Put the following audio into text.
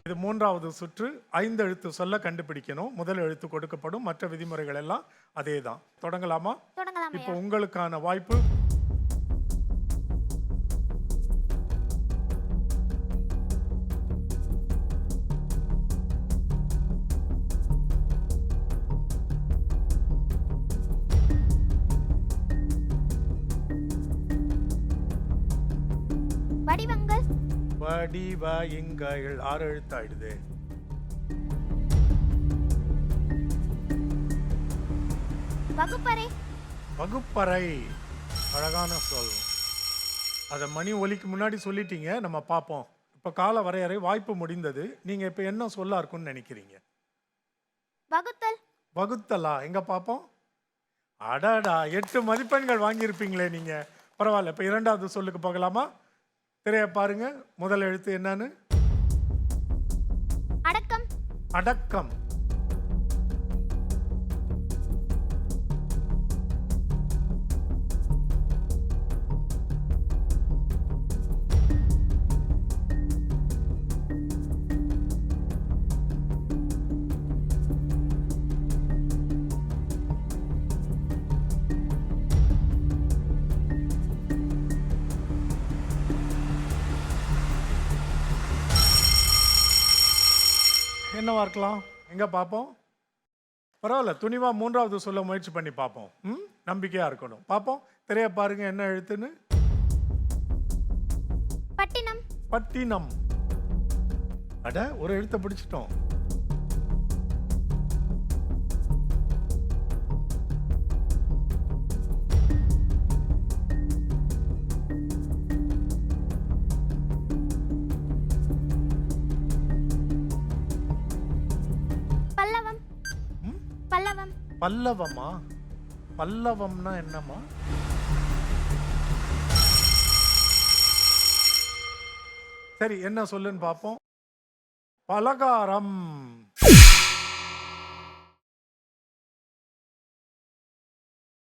இது மூன்றாவது சுற்று. 5 எழுத்து சொல்ல கண்டுபிடிக்கணும். முதல் எழுத்து கொடுக்கப்படும். மற்ற விதிமுறைகள் எல்லாம் அதே தான். தொடங்கலாமா? இப்போ உங்களுக்கான வாய்ப்பு. வடிவங்கள். வடிவங்கள் 6 எழுத்தாயிடுது. வகுப்பறை. வகுப்பறை அழகான சொல். அதை மணி ஒலிக்கு முன்னாடி சொல்லிட்டீங்க. நம்ம பார்ப்போம். இப்போ கால வரையறை வாய்ப்பு முடிந்தது. நீங்க இப்போ என்ன சொல்ல இருக்குன்னு நினைக்கிறீங்க? வகுத்தல். வகுத்தலா? எங்க பார்ப்போம். அடாடா, 8 மதிப்பெண்கள் வாங்கியிருப்பீங்களே நீங்க. பரவாயில்ல. இப்போ இரண்டாவது சொல்லுக்கு போகலாமா? திரைய பாருங்க. முதல் எழுத்து என்னன்னு? அடக்கம். அடக்கம். என்னவா இருக்கலாம்? எங்க பார்ப்போம். பரவாயில்ல, துணிவா மூன்றாவது சொல்ல முயற்சி பண்ணி பார்ப்போம். நம்பிக்கையா இருக்கணும். பார்ப்போம். திரைய பாருங்க. என்ன எழுத்துன்னு? பட்டினம். பட்டினம். அட, ஒரு எழுத்தை பிடிச்சிட்டோம். பல்லவம். பல்லவம். பல்லவமா? பல்லவம்னா என்னம்மா? சரி, என்ன சொல்லுன்னு பார்ப்போம். பலகாரம்.